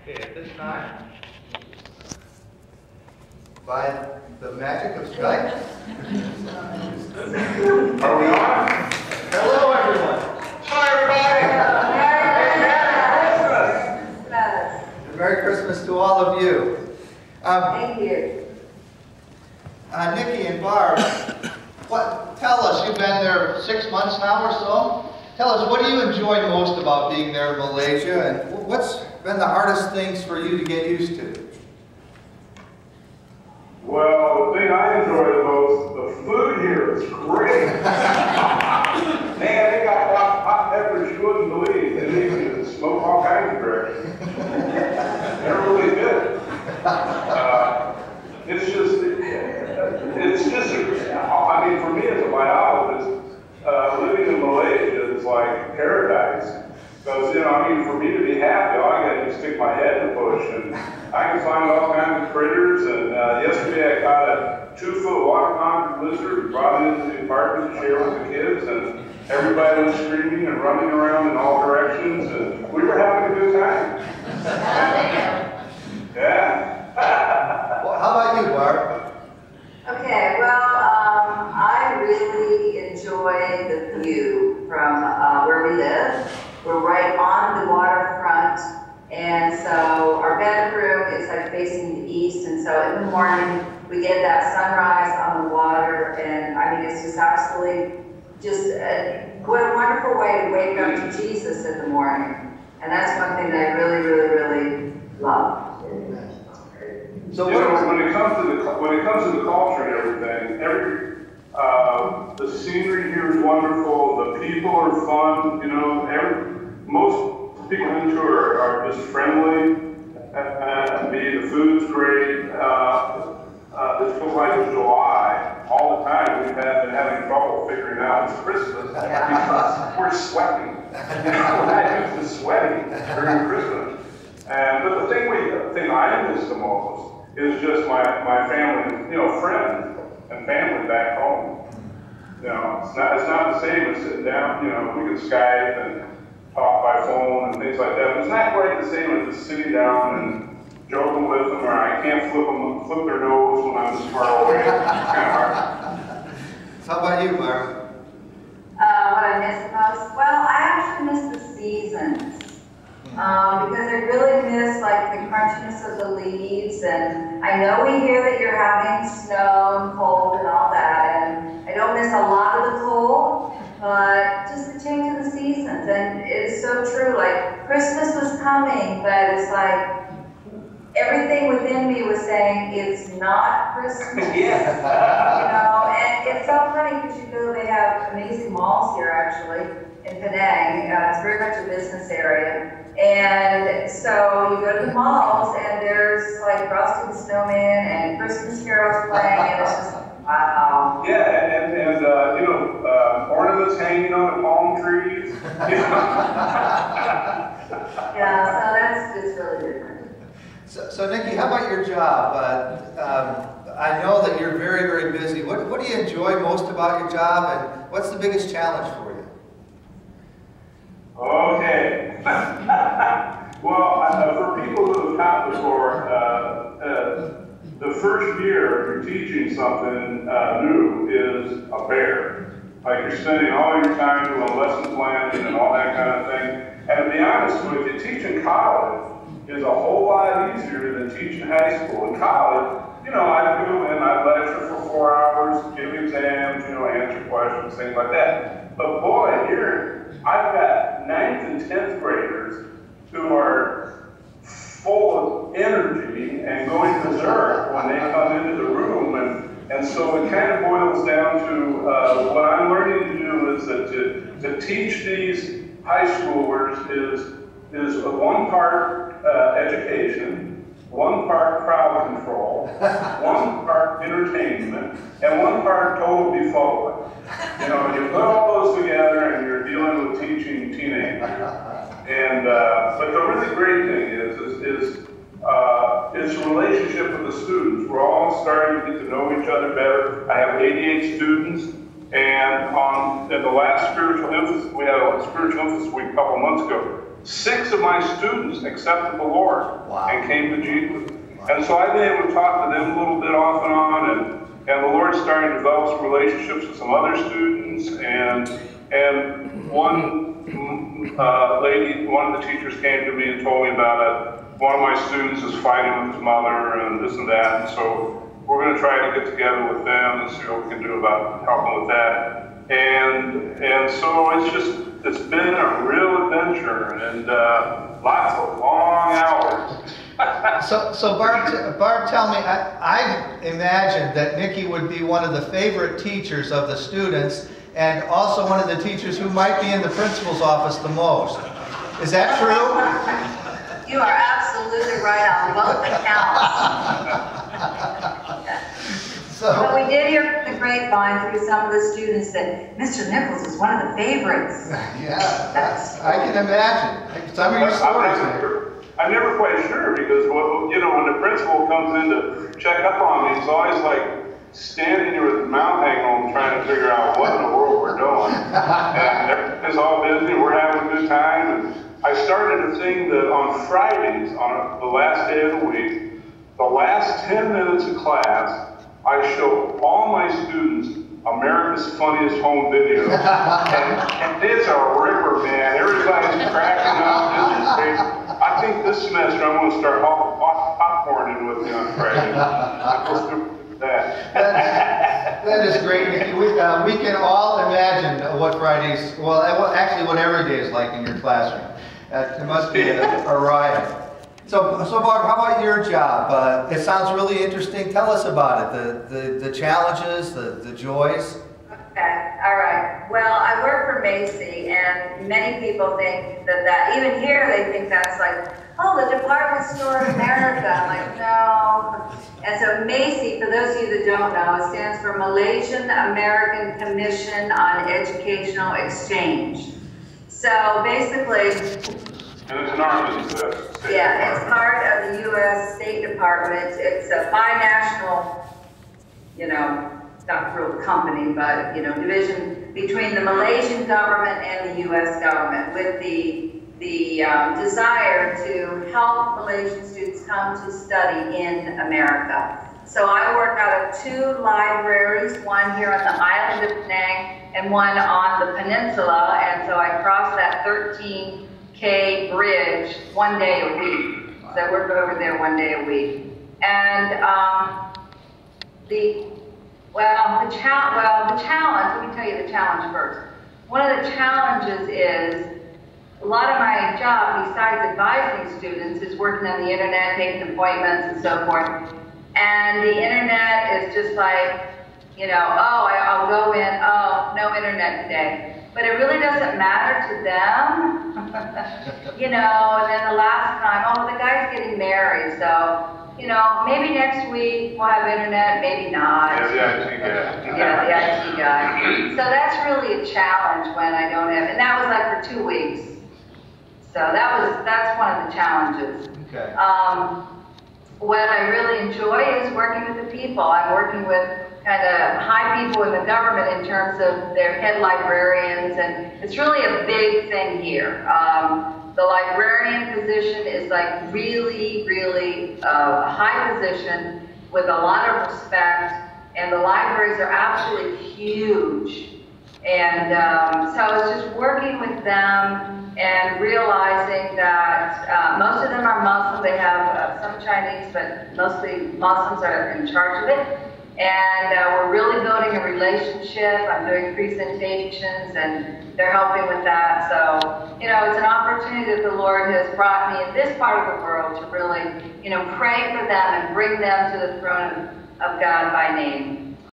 Okay, at this time, by the magic of Skype, are we on? Hello, everyone. Hi, everybody. Merry Christmas to all of you. Thank you. Nikki and Barb, tell us, you've been there 6 months now or so. Tell us, what do you enjoy most about being there in Malaysia, and what's been the hardest things for you to get used to? Well, the thing I enjoy the most, the food here is great. Man, they got hot peppers you wouldn't believe. They leave you to smoke all kinds of directions. They're really good. It's just, I mean, for me as a biologist, living in Malaysia is like paradise. Because, you know, I mean, for me to be happy, all I got to do is stick my head in the bush, and I can find all kinds of critters. And yesterday I caught a 2-foot water lizard and brought it into the apartment to share with the kids, and everybody was screaming and running around in all directions, and we were having a good time. Yeah. Well, how about you, Barb? Okay, well, I really enjoy the view from where we live. We're right on the waterfront, and so our bedroom is like facing the east, and so in the morning we get that sunrise on the water, and I mean, it's just absolutely what a wonderful way to wake up to Jesus in the morning. And that's one thing that I really, really, really love. So when it comes to the culture and everything, the scenery here is wonderful. The people are fun. You know, most people in tour are just friendly. The food's great. This feels like July all the time. We've been having trouble figuring out it's Christmas because we're sweating. We're not used to sweating during Christmas. But the thing I miss the most is just my family, you know, friends and family back home. You know, it's not the same as sitting down. You know, we can Skype and talk by phone and things like that. But it's not quite the same as just sitting down and joking with them, or I can't flip their nose when I'm this far away. It's kind of hard. So how about you, Barb? What I miss the most? Well, I actually miss the seasons. Because I really miss like the crunchiness of the leaves, and I know we hear that you're having snow and cold and all that, and I don't miss a lot of the cold, but just the change of the seasons. And it is so true, like Christmas was coming, but it's like everything within me was saying it's not Christmas. Yeah. You know, and it's so funny because you know they have amazing malls here actually in Penang. It's very much a business area. And so you go to the malls and there's like Frosty the Snowman and Christmas carols playing, and it's just wow. Yeah, and you know, ornaments hanging on the palm trees. Yeah, so that's just really different. So Nikki, how about your job? I know that you're very, very busy. What do you enjoy most about your job, and what's the biggest challenge for you? Okay. Well, for people who have taught before, the first year you're teaching something new is a bear. Like you're spending all your time doing lesson planning and all that kind of thing. And to be honest with you, teaching college is a whole lot easier than teaching high school. In college, you know, I do and I lecture for 4 hours, give exams, you know, answer questions, things like that. But boy, here, I've got 9th and 10th graders who are full of energy and going berserk when they come into the room, and so it kind of boils down to what I'm learning to do is that to teach these high schoolers is one part education, one part crowd control, one part entertainment, and one part total befuddling. You know, you put all those together and you're dealing with teaching teenagers. And but the really great thing is the relationship with the students. We're all starting to get to know each other better. I have 88 students, and in the last spiritual emphasis, we had a spiritual emphasis week a couple months ago. 6 of my students accepted the Lord. Wow. And came to Jesus. Wow. And so I've been able to talk to them a little bit off and on, and the Lord's starting to develop some relationships with some other students, and one lady, one of the teachers came to me and told me about it. One of my students is fighting with his mother and this and that, and so we're going to try to get together with them and see what we can do about helping with that. And so it's been a real adventure, and lots of long hours. So Barb, tell me, I imagined that Nikki would be one of the favorite teachers of the students, and also one of the teachers who might be in the principal's office the most. Is that true? You are absolutely right on both accounts. But we did hear from the grapevine through some of the students that Mr. Nichols is one of the favorites. Yeah, I can imagine. Some of your stories. I'm never quite sure, because when the principal comes in to check up on me, he's always like standing there with his mouth hanging on, trying to figure out what in the world we're doing. And everything's all busy, we're having a good time. And I started a thing that on Fridays, on the last day of the week, the last 10 minutes of class, I show all my students America's Funniest Home Videos. and it's a ripper, man. Everybody's cracking up. This is great. I think this semester I'm going to start popcorning with me on Friday. That is great, Nikki. We can all imagine what Fridays, well, actually what every day is like in your classroom. It must be a riot. So Barb, how about your job? It sounds really interesting. Tell us about it, the challenges, the joys. Okay, all right. Well, I work for Macy, and many people think that even here they think that's like, oh, the department store of America. I'm like, no. And so Macy, for those of you that don't know, it stands for Malaysian American Commission on Educational Exchange. So basically, and it's an arm of the U.S. Yeah, it's part of the U.S. State Department. It's a binational, not real company, but, division between the Malaysian government and the U.S. government, with the desire to help Malaysian students come to study in America. So I work out of 2 libraries, one here on the island of Penang and one on the peninsula, and so I cross that 13K bridge 1 day a week. So I work over there 1 day a week. And the challenge, let me tell you the challenge first. One of the challenges is a lot of my job, besides advising students, is working on the internet, taking appointments and so forth. And the internet is just like, I'll go in, oh, no internet today. But it really doesn't matter to them. And then the last time, oh, the guy's getting married, so, maybe next week we'll have internet, maybe not. Yeah, the IT guy. Yeah, the IT guy. So that's really a challenge when I don't have, and that was like for 2 weeks. So that's one of the challenges. Okay. What I really enjoy is working with the people. I'm working with kind of high people in the government in terms of their head librarians, and it's really a big thing here. The librarian position is like really, really a high position with a lot of respect, and the libraries are absolutely huge. And so it's just working with them and realizing that most of them are Muslim. They have some Chinese, but mostly Muslims are in charge of it. And we're really building a relationship. I'm doing presentations, and they're helping with that. So, it's an opportunity that the Lord has brought me in this part of the world to really, pray for them and bring them to the throne of God by name.